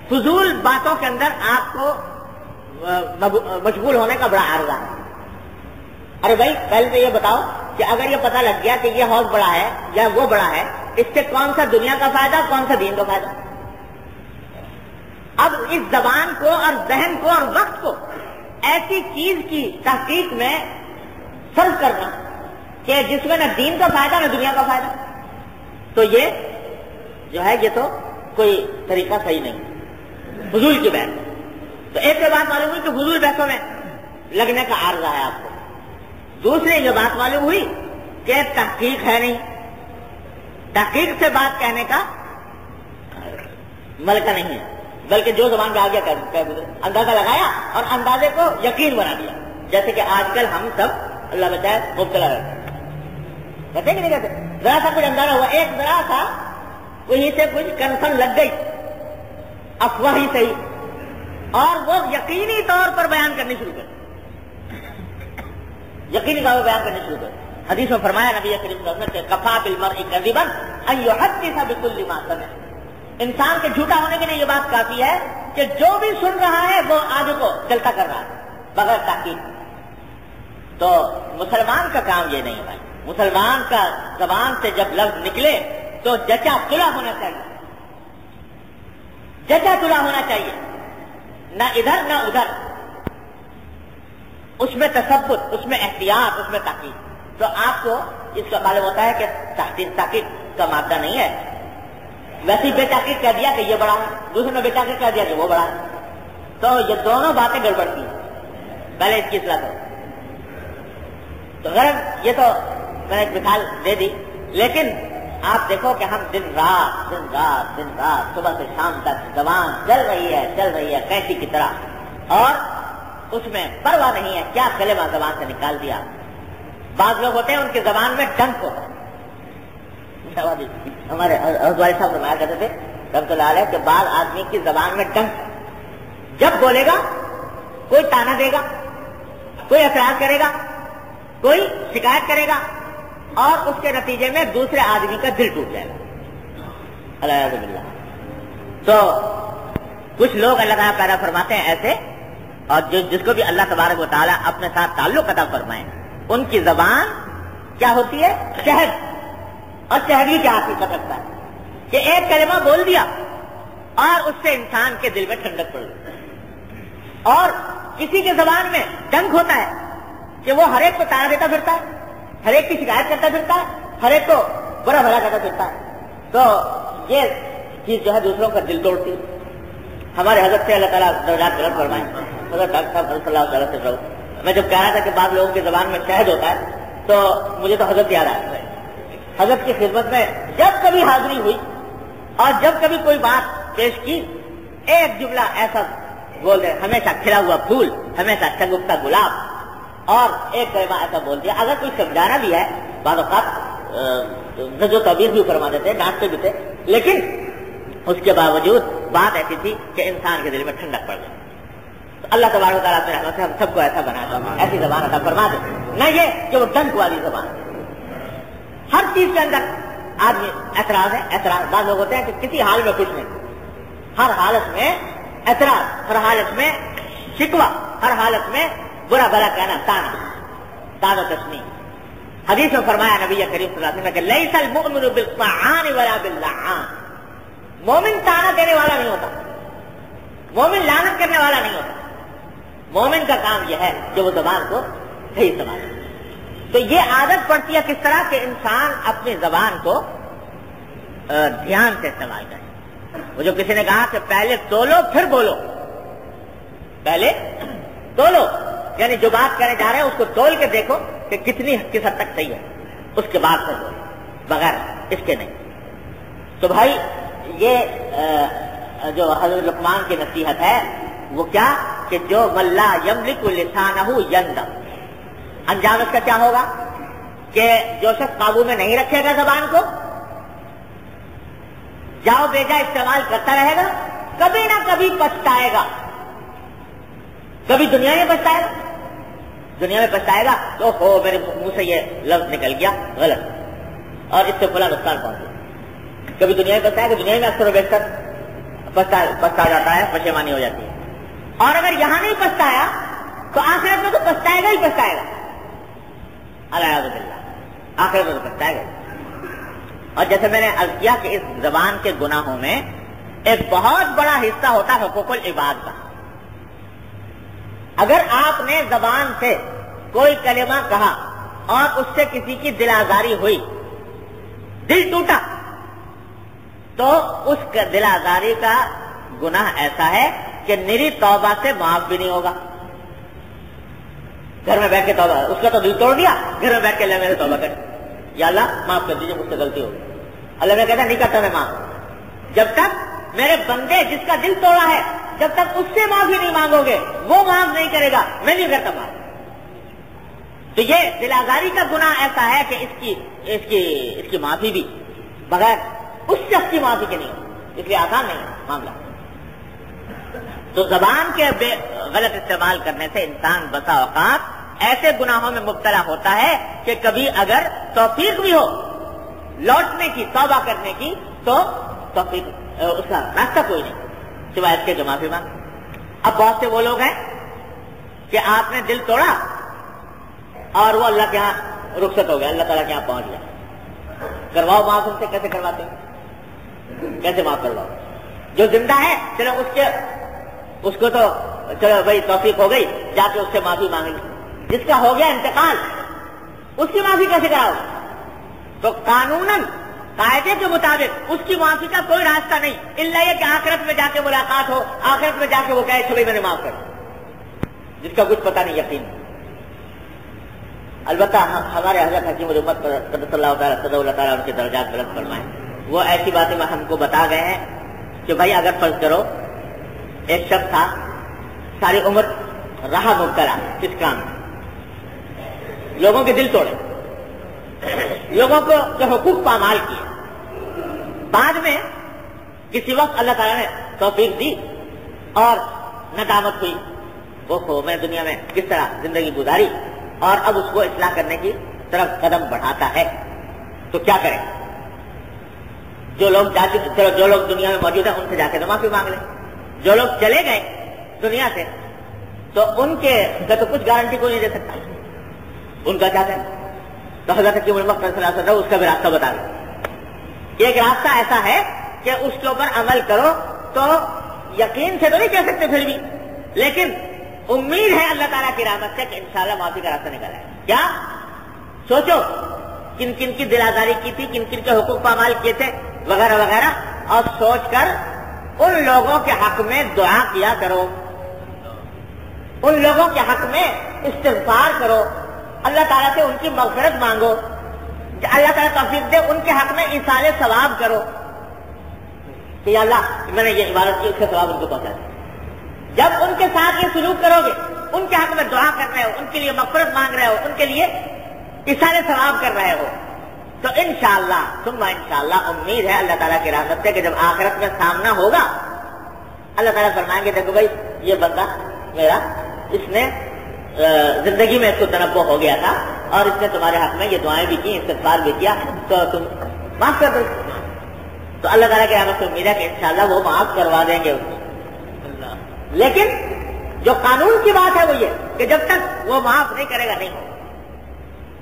فضول باتوں کے اندر آپ کو مشغول ہونے کا بڑا عارضہ ہے. ارے بھائی پہلے تو یہ بتاؤ کہ اگر یہ پتہ لگ گیا کہ یہ حوض بڑا ہے یا وہ بڑا ہے، اس سے کون سا دنیا کا فائدہ، کون سا دین کا فائدہ؟ اب اس زبان کو اور ذہن کو اور وقت کو ایسی چیز کی تحقیق میں صرف کرنا کہ جس میں نہ دین کا فائدہ نہ دنیا کا فائدہ، تو یہ جو ہے یہ تو کوئی طریقہ صحیح نہیں، فضول کی بحث. تو ایک یہ بات معلوم ہوئی کہ فضول بحثوں میں لگنے کا عارضہ ہے آپ کو. دوسری یہ بات معلوم ہوئی کہ تحقیق ہے نہیں، تحقیق سے بات کہنے کا ملکہ نہیں ہے، بلکہ جو زبان پہ آ گیا اندازہ لگایا اور اندازے کو یقین بنا دیا. جیسے کہ آج کل ہم سب اللہ بچائے مبتلا رہتے ہیں، کہتے کہ نہیں کہتے؟ ذرا سا کچھ اندازہ ہوا، ایک ذرا سا وہیں سے کچھ کنفرم لگ گئی، افواہ ہی صحیح، اور وہ یقینی طور پر بیان کرنی شروع کر، یقینی طور پر بیان کرنی شروع کر. حدیث میں فرمایا نبی کریم صلی اللہ علیہ وسلم کہ کفا بالمرء کذبا ان یحدث بكل ما سمع. انسان کے جھوٹا ہونے کے لیے یہ بات کافی ہے کہ جو بھی سن رہا ہے وہ آگے کو چلتا کر رہا ہے بغیر تحقیق. تو مسلمان کا کام یہ نہیں بھائی. مسلمان کا زبان سے جب لفظ نکلے تو جچا تلا ہونا چاہیے، جچا تلا ہونا چاہیے، نہ ادھر نہ ادھر، اس میں تثبت، اس میں احتیاط، اس میں تحقیق. تو آپ کو اس کا معلوم ہوتا ہے کہ تحقیق کا مادہ نہیں ہے. ویسے بے تحقیق کہہ دیا کہ یہ بڑا ہے، دوسرے نے بے تحقیق کہہ دیا کہ وہ بڑا ہے. تو یہ دونوں باتیں گڑبڑ کی ہیں، پہلے اس کی اصلاح کرو. تو غرض یہ تو میں نے ایک مثال دے دی، لیکن آپ دیکھو کہ ہم دن رات صبح سے شام تک زبان چل رہی ہے کیسی کی طرح، اور اس میں پرواہ نہیں ہے کیا کلمہ زبان سے نکال دیا. بعض لوگ ہوتے ہیں ان کی زبان میں ڈنک ہوتا ہے. ہمارے حضرت والد صاحب فرمایا کرتے تھے رحمۃ اللہ علیہ کہ بعض آدمی کی زبان میں ڈنک، جب بولے گا کوئی تانا دے گا، کوئی اعتراض کرے گا، کوئی شکایت کرے گا، اور اس کے نتیجے میں دوسرے آدمی کا دل ٹوٹ جائے گا. الحمد للہ. تو کچھ لوگ اللہ تعالیٰ پیدا فرماتے ہیں ایسے، اور جس کو بھی اللہ تبارک و تعالیٰ اپنے ساتھ تعلق عطا فرمائے، ان کی زبان کیا ہوتی ہے؟ شہد. اور شہد ہی کیا حقیقت رکھتا ہے کہ ایک کلمہ بول دیا اور اس سے انسان کے دل میں ٹھنڈک پڑ گئی. اور کسی کے زبان میں ڈنک ہوتا ہے کہ وہ ہر ایک کو تانا دیتا پھرتا ہے، ہر ایک کی شکایت کرتا پھرتا ہے، ہر ایک کو برا بھلا کرتا پھرتا ہے. تو یہ چیز جو ہے دوسروں کا دل توڑتی ہے. ہمارے حضرت سے اللہ تعالیٰ درجات بلند فرمائے، حضرت ڈاکٹر صاحب صلی اللہ علیہ وسلم سے میں جب کہہ رہا تھا کہ بعض لوگوں کی زبان میں شہد ہوتا ہے تو مجھے تو حضرت یاد آیا. حضرت کی خدمت میں جب کبھی حاضری ہوئی اور جب کبھی کوئی بات پیش کی، ایک جملہ ایسا بول دے، ہمیشہ کھلا ہوا پھول، ہمیشہ شگفتہ گلاب، اور ایک کلمہ ایسا بول دیا. اگر کوئی سمجھانا بھی ہے بعض اوقات جو توبیخ بھی فرماتے تھے، ڈانٹتے بھی تھے، لیکن اس کے باوجود بات ایسی تھی کہ انسان کے دل میں ٹھنڈک پڑ گئی. تو اللہ تبارک و تعالیٰ اپنے رحمت سے ہم سب کو ایسا بنا دے، ایسی زبان عطا فرما دے، نہ یہ کہ وہ ڈنک والی زبان. ہر چیز کے اندر آدمی اعتراض ہے، اعتراض. بعض لوگ ہوتے ہیں کہ کسی حال میں خوش نہیں، ہر حالت میں اعتراض، ہر حالت میں شکوہ، ہر حالت میں برا بھلا کہنا، تانا و تشنیع. حدیث میں فرمایا نبی کریم صلی اللہ علیہ وسلم کہ لیس المؤمن بالطعان ولا باللعان. مومن تانا دینے والا نہیں ہوتا، مومن لعنت کرنے والا نہیں ہوتا. مومن کا کام یہ ہے کہ وہ زبان کو صحیح استعمال کرے. تو یہ عادت پڑتی ہے کس طرح کہ انسان اپنی زبان کو دھیان سے استعمال کرے. وہ جو کسی نے کہا کہ پہلے تولو پھر بولو، پہلے تولو، یعنی جو بات کرنے جا رہے ہیں اس کو تول کے دیکھو کہ کس حد تک صحیح ہے، اس کے بعد پھر بولو، بغیر اس کے نہیں. تو بھائی یہ جو حضرت لقمان کی نصیحت ہے وہ کیا کہ جو من لا یملک لسانہ یندم. انجام اس کا کیا ہوگا کہ جو شخص قابو میں نہیں رکھے گا زبان کو، جاؤ بیجا استعمال کرتا رہے گا، کبھی نہ کبھی پچھتائے گا. کبھی دنیا میں پچھتائے گا، دنیا میں پچھتائے گا تو ہو میرے منہ سے یہ لفظ نکل گیا غلط اور اس سے فلاں نقصان پہنچا. کبھی دنیا میں پچھتائے گا، دنیا میں اکثر و بیشتر پچھتا جاتا ہے، پشیمانی ہو جاتی ہے. اور اگر یہاں نہیں پچھتایا تو آخرت میں تو پچھتائے گا ہی پچھتائے گا. الیاذ باللہ، آخرت میں تو پچھتائے گا. اور جیسے میں نے عرض کیا کہ اس زبان کے گناہوں میں ایک بہت بڑا حصہ ہوتا ہے حقوق العباد کا. اگر آپ نے زبان سے کوئی کلمہ کہا اور اس سے کسی کی دل آزاری ہوئی، دل ٹوٹا، تو اس دل آزاری کا گناہ ایسا ہے کہ نری توبہ سے معاف بھی نہیں ہوگا. گھر میں بیٹھ کے توبہ، اس کا تو دل توڑ دیا، گھر میں بیٹھ کے اللہ میرے توبہ کر، یا اللہ معاف کر دیجیے مجھ سے غلطی ہو گئی. اللہ میں کہتا نہیں کرتا میں معاف. جب تک میرے بندے جس کا دل توڑا ہے جب تک اس سے معافی نہیں مانگو گے وہ معاف نہیں کرے گا، میں نہیں کرتا معاف. تو یہ دل آزاری کا گناہ ایسا ہے کہ اس کی معافی بھی بغیر اس شخص کی معافی کے نہیں ہو، اس لیے آسان نہیں ہے معاملہ. تو زبان کے غلط استعمال کرنے سے انسان بسا اوقات ایسے گناہوں میں مبتلا ہوتا ہے کہ کبھی اگر توفیق بھی ہو لوٹنے کی، توبہ کرنے کی، تو توفیق اس کا راستہ کوئی نہیں سوائے اس کے جو معافی مانگ. اب بہت سے وہ لوگ ہیں کہ آپ نے دل توڑا اور وہ اللہ کے یہاں رخصت ہو گیا، اللہ تعالیٰ کے یہاں پہنچ گیا. کرواؤ معاف، ان سے کیسے کرواتے ہیں؟ کیسے معاف کرواؤ؟ جو زندہ ہے چلو اس کو تو چلو بھائی توفیق ہو گئی، جا کے اس سے معافی مانگیں گے. جس کا ہو گیا انتقال اس کی معافی کیسے کراؤ؟ تو قانوناً قاعدے کے مطابق اس کی معافی کا کوئی راستہ نہیں، الا یہ کہ آخرت میں جا کے ملاقات ہو، آخرت میں جا کے وہ کہے چلو میں نے معاف کر، جس کا کچھ پتہ نہیں یقین. البتہ ہمارے حضرت حکیم الامت قدس اللہ تعالیٰ ان کے درجات بلند فرمائیں، وہ ایسی باتیں ہم کو بتا گئے ہیں کہ بھائی اگر فرض کرو ایک شخص تھا ساری عمر رہا مبتلا اس کام میں، لوگوں کے دل توڑے، لوگوں کو جو حقوق پامال کیے، بعد میں کسی وقت اللہ تعالیٰ نے توفیق دی اور ندامت ہوئی، وہ میں دنیا میں کس طرح زندگی گزاری، اور اب اس کو اصلاح کرنے کی طرف قدم بڑھاتا ہے. تو کیا کریں؟ جو لوگ دنیا میں موجود ہیں ان سے جا کے تو معافی مانگ لیں. جو لوگ چلے گئے دنیا سے تو ان کے تو کچھ گارنٹی کوئی نہیں دے سکتا، ان کا کیا کریں؟ تو حضرت حکیم الامت صلی اللہ علیہ وسلم اس کا بھی راستہ بتا دیں. ایک راستہ ایسا ہے کہ اس کے اوپر عمل کرو تو یقین سے تو نہیں کہہ سکتے پھر بھی، لیکن امید ہے اللہ تعالیٰ کی رحمت سے کہ انشاءاللہ معافی کا راستہ نکل آئے. کیا سوچو کن کن کی دل آزاری کی تھی، کن کن کے حقوق پامال کیے تھے وغیرہ وغیرہ، اور سوچ کر ان لوگوں کے حق میں دعا کیا کرو، ان لوگوں کے حق میں استغفار کرو، اللہ تعالیٰ سے ان کی مغفرت مانگو، اللہ تعالیٰ توفیق دے ان کے حق میں ایصال ثواب کرو کہ یا اللہ میں نے یہ عبادت کی، اس کا ثواب ان کو پہنچا دے. جب ان کے ساتھ یہ سلوک کرو گے، ان کے حق میں دعا کر رہے ہو، ان کے لیے مغفرت مانگ رہے ہو، ان کے لیے ایصال ثواب کر رہے ہو، تو انشاءاللہ ثم انشاءاللہ امید ہے اللہ تعالیٰ کی رحمت سے کہ جب آخرت میں سامنا ہوگا اللہ تعالیٰ فرمائیں گے دیکھو بھائی یہ بندہ میرا اس نے زندگی میں اس کو تنبہ ہو گیا تھا اور اس نے تمہارے حق میں یہ دعائیں بھی کی استغفار بھی کیا تو تم معاف کر دو. تو اللہ تعالیٰ کی رحمت سے امید ہے کہ انشاءاللہ وہ معاف کروا دیں گے. لیکن جو قانون کی بات ہے وہ یہ کہ جب تک وہ معاف نہیں کرے گا نہیں ہوگا.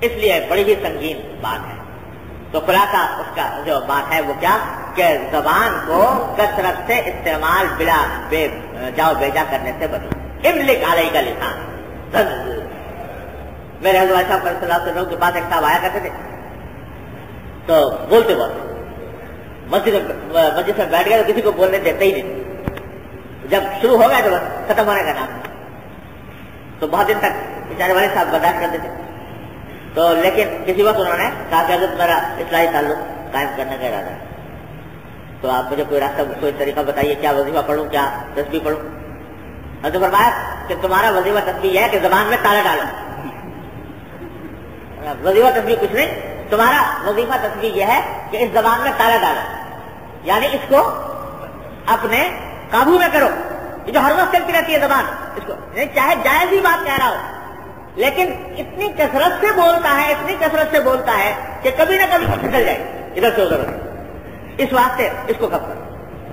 اس لیے بڑی ہی سنگین بات ہے. تو خلاصہ اس کا جو بات ہے وہ کیا کہ زبان کو کثرت سے استعمال بلا بے جاؤ بیجا کرنے سے بچو. املک علیہ کا لسان. میرے حضرت صاحب صلی اللہ علیہ وسلم کے پاس ایک صاحب آیا کرتے تھے تو بولتے مسجد میں بیٹھ گئے تو کسی کو بولنے دیتے ہی نہیں. جب شروع ہو گیا تو بس ختم ہونے کا نام. تو بہت دن تک بیچارے والے صاحب برداشت کرتے تھے. تو لیکن کسی وقت انہوں نے کہا کہ حضرت میرا اصلاحی تعلق قائم کرنے کا ارادہ ہے تو آپ مجھے کوئی راستہ کوئی طریقہ بتائیے کیا وظیفہ پڑھوں کیا تسبیح پڑھوں. حضرت فرمایا کہ تمہارا وظیفہ تسبیح یہ ہے کہ زبان میں تالا ڈالو. وظیفہ تسبیح کچھ نہیں, تمہارا وظیفہ تسبیح یہ ہے کہ اس زبان میں تالا ڈالو, یعنی اس کو اپنے قابو میں کرو. یہ جو ہر وقت چلتی رہتی ہے زبان, اس کو چاہے جائز ہی بات کہہ رہا ہو لیکن اتنی کثرت سے بولتا ہے, اتنی کثرت سے بولتا ہے کہ کبھی نہ کبھی پھسل جائے ادھر سے ادھر. اس واسطے اس کو کب کرو.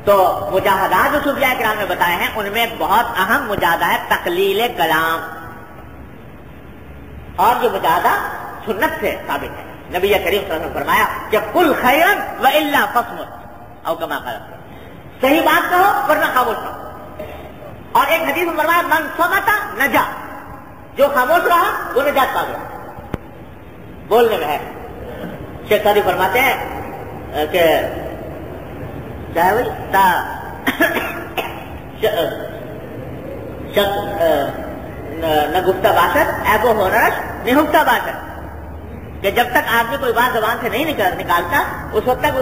تو مجاہدات جو صوفیاء کرام نے بتائے ہیں ان میں بہت اہم مجاہدہ ہے تقلیل کلام, اور یہ مجاہدہ سنت سے ثابت ہے. نبی کریم صلی اللہ علیہ وسلم فرمایا کہ کل خیرن و الا فصمت او کما قال, صحیح بات کہو ورنہ خاموش رہو. اور ایک حدیث میں فرمایا من صمت نجا, جو خاموش رہا وہ نجات پا گیا. بولنے میں ہے. شیخ سعدی فرماتے ہیں کہ چاہے وہی نہ گفتہ باشد ایب و ہونرش نہفتہ باشد, کہ جب تک آدمی کوئی بات زبان سے نہیں نکالتا اس وقت تک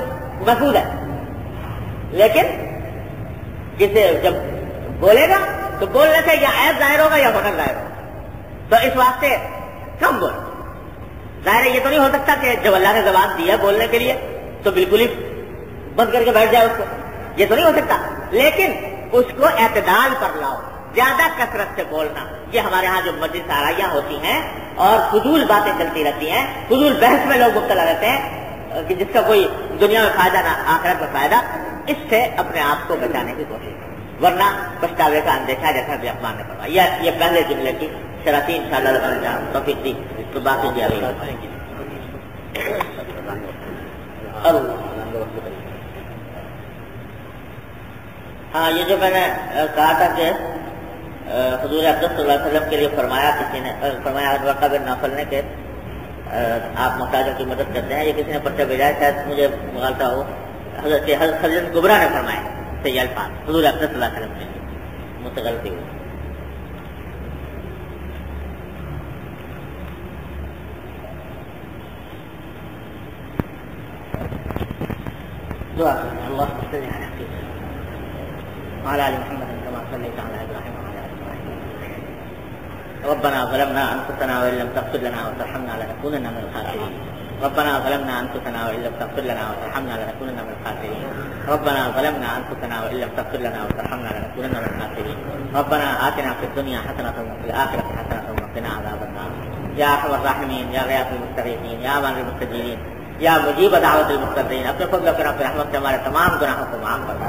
محفوظ ہے. لیکن جسے جب بولے گا تو بولنے سے یا عیب ظاہر ہوگا یا ہنر ظاہر ہوگا. تو اس واسطے کم بول. ظاہر ہے یہ تو نہیں ہو سکتا کہ جب اللہ نے زبان دی ہے بولنے کے لیے تو بالکل ہی بند کر کے بیٹھ جائے اس کو, یہ تو نہیں ہو سکتا. لیکن اس کو اعتدال پر لاؤ, زیادہ کثرت سے بولنا. یہ ہمارے ہاں جو مجلس آرائیاں ہوتی ہیں اور فضول باتیں چلتی رہتی ہیں, فضول بحث میں لوگ مبتلا رہتے ہیں کہ جس کا کوئی دنیا میں فائدہ نہ آخرت میں فائدہ, اس سے اپنے آپ کو بچانے کی کوشش کریں ورنہ پچھتاوے کا اندیشہ جیسا بھی اقبال نے فرمایا. یہ پہلے جملے کی شراطی انشاءاللہ توفیق دی تو باقی بھی آگے بڑھیں گے. ہاں, یہ جو میں نے کہا تھا کہ حضور اقدس صلی اللہ علیہ وسلم کے لیے فرمایا کسی نے, فرمایا ورقہ بن نوفل نے کہ آپ محتاجوں کی مدد کرتے ہیں. یہ کسی نے پرچہ بھیجا ہے, شاید مجھے مغالطہ ہو. حضرت خزرت کبریٰ نے فرمایا تو یہ الفاظ حضور اقدس صلی اللہ علیہ وسلم سے مجھ سے غلطی ہوئی. دعا اللہ صلی اللہ علیہ وسلم وعلى آل محمد كما صليت على إبراهيم وعلى آل إبراهيم. ربنا ظلمنا أنفسنا وإن لم تغفر لنا وترحمنا لنكونن من الخاسرين. ربنا ظلمنا أنفسنا وإن لم تغفر لنا وترحمنا لنكونن من الخاسرين. ربنا ظلمنا أنفسنا وإن لم تغفر لنا وترحمنا لنكونن من الخاسرين. ربنا آتنا في الدنيا حسنة وفي الآخرة حسنة وقنا عذاب النار. يا أرحم الراحمين, يا غياث المستغيثين, يا مان المستجيرين, یا مجیب دعوت المضطرین, اپنے فضل و کرم رحمت سے ہمارے تمام گناہوں کو معاف فرما.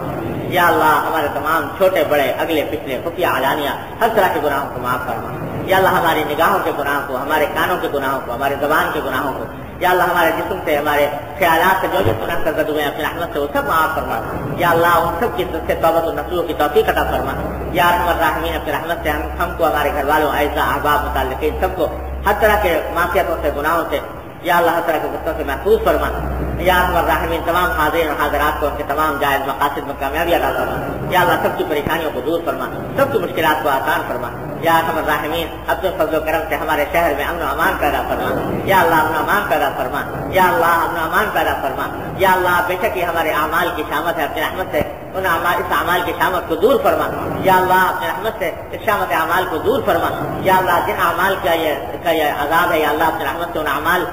یا اللہ ہمارے تمام چھوٹے بڑے اگلے پچھلے خفیہ علانیہ ہر طرح کے گناہوں کو معاف فرما. یا اللہ ہماری نگاہوں کے گناہوں کو, ہمارے کانوں کے گناہوں کو, ہمارے زبان کے گناہوں کو, یا اللہ ہمارے جسم سے ہمارے خیالات سے جو بھی گناہ سرزد ہوئے ہیں اپنی رحمت سے وہ سب معاف فرما. یا اللہ ان سب کی سے توبۃ النصوح کی توفیق عطا فرما. یا ارحم الراحمین اپنی رحمت سے ہم کو, ہمارے گھر والوں, اعزاء, احباب, متعلقین سب کو ہر طرح کے معصیتوں سے, گناہوں سے, یا اللہ ہر طرح کے غصوں سے محفوظ فرما. یا ارحم الراحمین تمام حاضرین اور حاضرات کو ان کے تمام جائز مقاصد میں کامیابی عطا فرما. یا اللہ سب کی پریشانیوں کو دور فرما, سب کی مشکلات کو آسان فرما. یا ارحم الراحمین اپنے فضل و کرم سے ہمارے شہر میں امن و امان پیدا فرما. یا اللہ امن و امان پیدا فرما. یا اللہ امن و امان پیدا فرما. یا اللہ بے شک یہ ہمارے اعمال کی شامت ہے, اپنی رحمت سے اس اعمال کی شامت کو دور فرما یا اللہ اپنے رحمت سے اس شامت اعمال کو دور فرما یا اللہ جن اعمال کا یہ عذاب ہے یا اللہ اپنے رحمت سے ان اعمال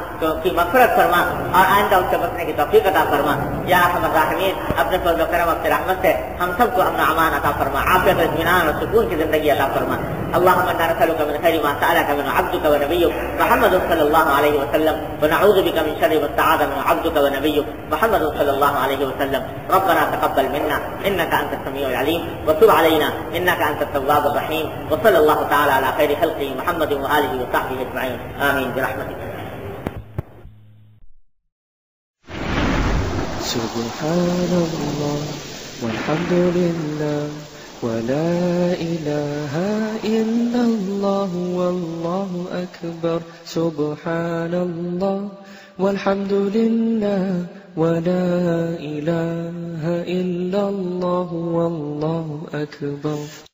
کی مغفرت فرما اور آئندہ اس سے بچنے کی توفیق عطا فرما یا ارحم الراحمین اپنے فضل و کرم اپنے رحمت سے ہم سب کو امن و امان عطا فرما عافیت و اطمینان اور سکون کی زندگی عطا فرما اللهم انا نسألك من خير ما سألك من عبدك ونبيك محمد صلى الله عليه وسلم ونعوذ بك من شر ما استعاذ من عبدك ونبيك محمد صلى الله عليه وسلم ربنا تقبل منا انك انت السميع العليم وتب علينا انك انت التواب الرحيم وصلى الله تعالى على خير خلقه محمد واله وصحبه اجمعين امين برحمتك. سبحان الله والحمد لله ولا إله إلا الله والله أكبر سبحان الله والحمد لله ولا إله إلا الله والله أكبر.